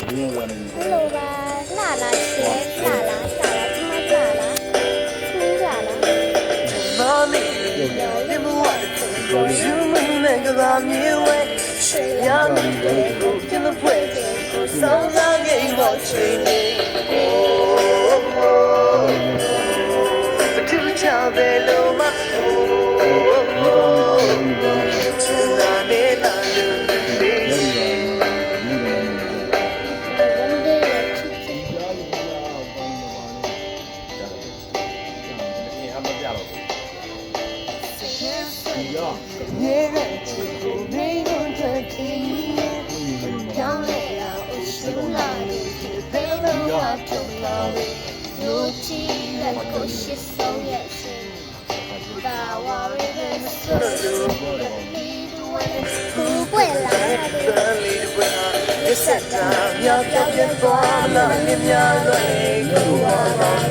Hello ba, là xe, là, chứ mà là, không là. Mommy, you know what? You mean like a lot new way. Young people in the way. So long ain't watching me. Oh, but to the child below my Set down, you're talking for love in your way. Go on, but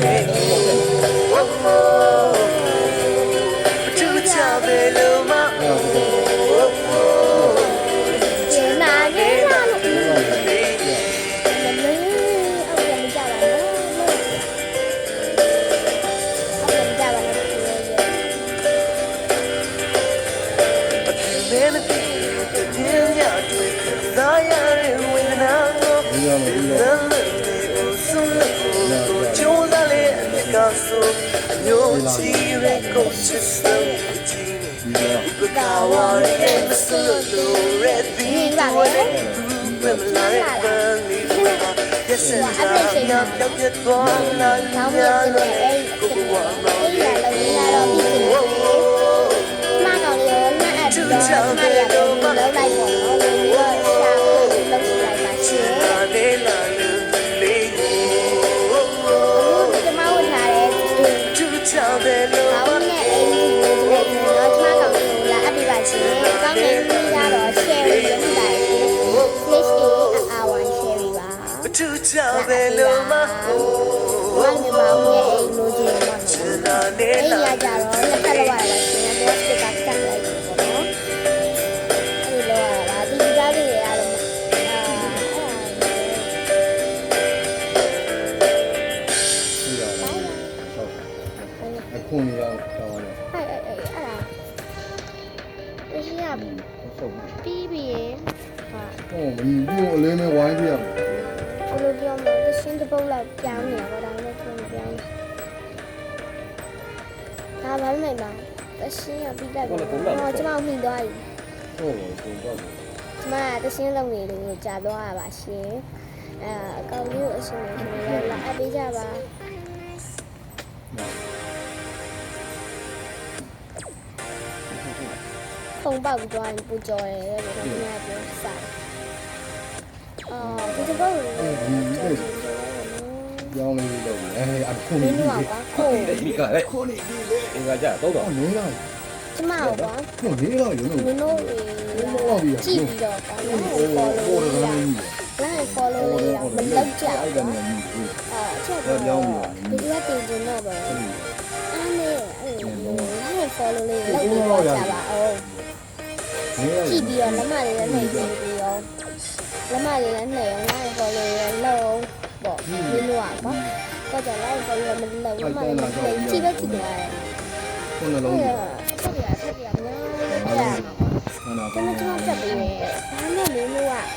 you tell me, Luma. Không bao giờ anh bù cho em nghe bố sai. Tôi có giao này đâu ăn khô đi quá khô. đi cả đấy khô đi đi ra chả tốt rồi Chứ mà quá khô đi rồi nó chỉ rồi nó follow đi đâu mình lớn chả chứ rồi bây giờ tiền gì nữa rồi anh này nó follow đi lâu đi chả bảo chỉ vì nó mà đến này gì không nó mà đến này nó follow lâu bỏ đi loạn quá coi trả lại follow mình lâu nó mà đến chỉ biết chỉ là con là lâu thật nhá cho nó cho chặt đi nó đến loạn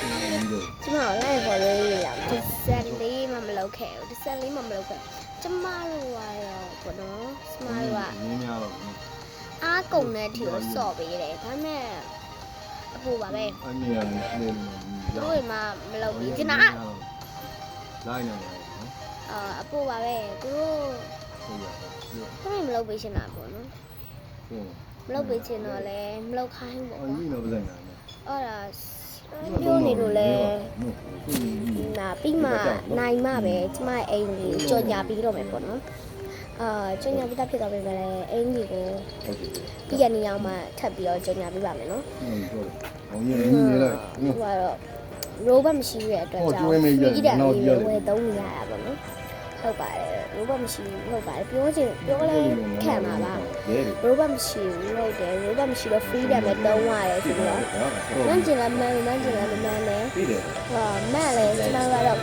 chứ mà lại follow làm thì xem đi mà mình lâu khéo thì xem đi mà mình lâu khéo chấm ma rồi của nó ma rồi cùng này thì nó sọ bị để thế mẹ bù bà bè rồi mà lâu bị thế nào đây này bù bà bè cứ cái này lâu bị thế nào của nó lâu bị thế nào là lâu khai bộ là vô này rồi là pin mà nay mà bé mà em thì cho nhà pin rồi mẹ của nó cho nhà biết tập về là em gì cũng bây giờ nhiều mà thật bây giờ cho nhà biết bạn nó rồi bấm xí về rồi cháu nghĩ là đi về tàu nhà rồi nó không phải rồi bấm xí không phảiပြောgìပြောlên kẻ mà bà rồi bấm xí rồi để rồi bấm xí là free để mà tàu ngoài thì đó nó chỉ là mẹ này mẹ này mẹ này chứ mà là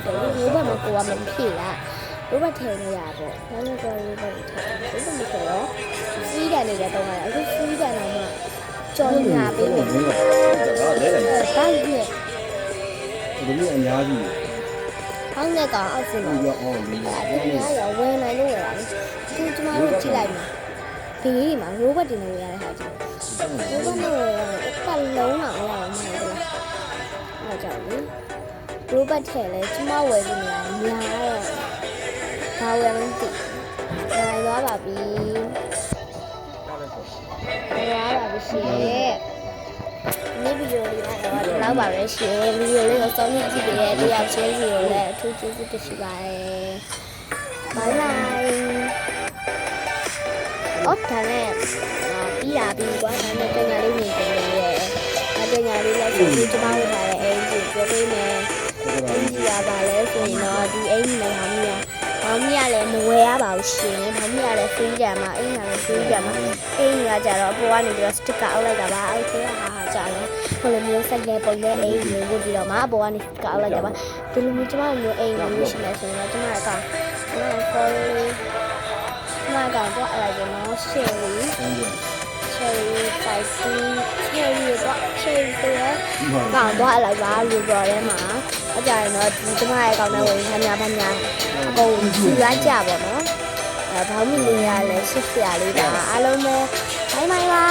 တယ်ရိုးဘတ်မှာကိုကမဖြစ်လားရိုးဘတ်ထဲနေရပေါ့ဒါနဲ့တော့ရိုးဘတ်ထဲရိုးဘတ်မထဲတော့စီးတယ်နေတော့တော့အခုစီးတယ်တော့မှကြော်ညာပေးတယ် ဒါလဲတယ် ဘာကြီး ဒီလိုအများကြီး ဟောင်းနဲ့ကောင်အောက်စင်မှာ ရောအော်ဒီ ဒီကရောဝင်နိုင်လို့ရတာအခုကျမတို့ကြည့်လိုက်မယ်ဒီကြီးမှာရိုးဘတ်တင်နေရတဲ့ဟာကြီးရိုးဘတ်နဲ့ပတ်လုံးအောင်ရအောင်မဟုတ်ဘူးလားအဲ့ကြောင့်လေရိုးဘတ်ထဲလဲကျမဝယ်နေရများတော့ဘာဝယ်မသိနိုင်သွားပါပြီနိုင်သွားပါပြီရှင်ဒီဗီဒီယိုလေးကတော့ဒီလောက်ပါပဲရှင်ဗီဒီယိုလေးကိုစောင့်ကြည့်ကြည့်ရတဲ့တရားချင်းစီကိုလည်းအထူးကျေးဇူးတင်ရှိပါတယ်ဘိုင်လိုက်အော်ဒါနဲ့ပြီးတာပြီးကွာဒါနဲ့တင်ညာလေးနေတယ်ရဲ့အတင်ညာလေးလည်းဆိုပြီးကျမတို့ထားတဲ့အိမ်ကြီးပြောပေးမယ်အိမ်ကြီးရပါလဲဆိုရင်တော့ဒီအိမ်ကြီးလည်းဟာမီးရလည်းမဝယ်ရပါဘူးရှင်ဘာမီးရလည်းဖီးကြမှာအိမ်ကလည်းဖီးကြမှာအိမ်ကကြတော့အပေါ်ကနေပြီးတော့စတစ်ကာအောက်လိုက်တာပါအဲ့ဒီဟာကြတော့ဘယ်လိုမျိုးဆက်လဲပုံနဲ့အိမ်မျိုးကိုပြီးတော့မှအပေါ်ကနေစတစ်ကာအောက်လိုက်တာပါဒီလိုမျိုးကျမတို့မျိုးအိမ်မျိုးရှိနေဆိုရင်တော့ကျမအကောင်ခေါ်လေးကျမအကောင်တော့အဲ့ဒါနော်ရှယ်ရီspicy cherry တော့ cherry ဆိုရကောင်တော့လိုက်ပါလူတော်ထဲမှာအကြရင်တော့ဒီကျမရဲ့ကောင်နဲ့ဝင်ခမ်းများအကုန်ယူလိုက်ကြပါတော့ဘောင်းမီလေးရလဲရှစ်ဆရာလေးပါအားလုံးပဲဘိုင်ဘိုင်ပါ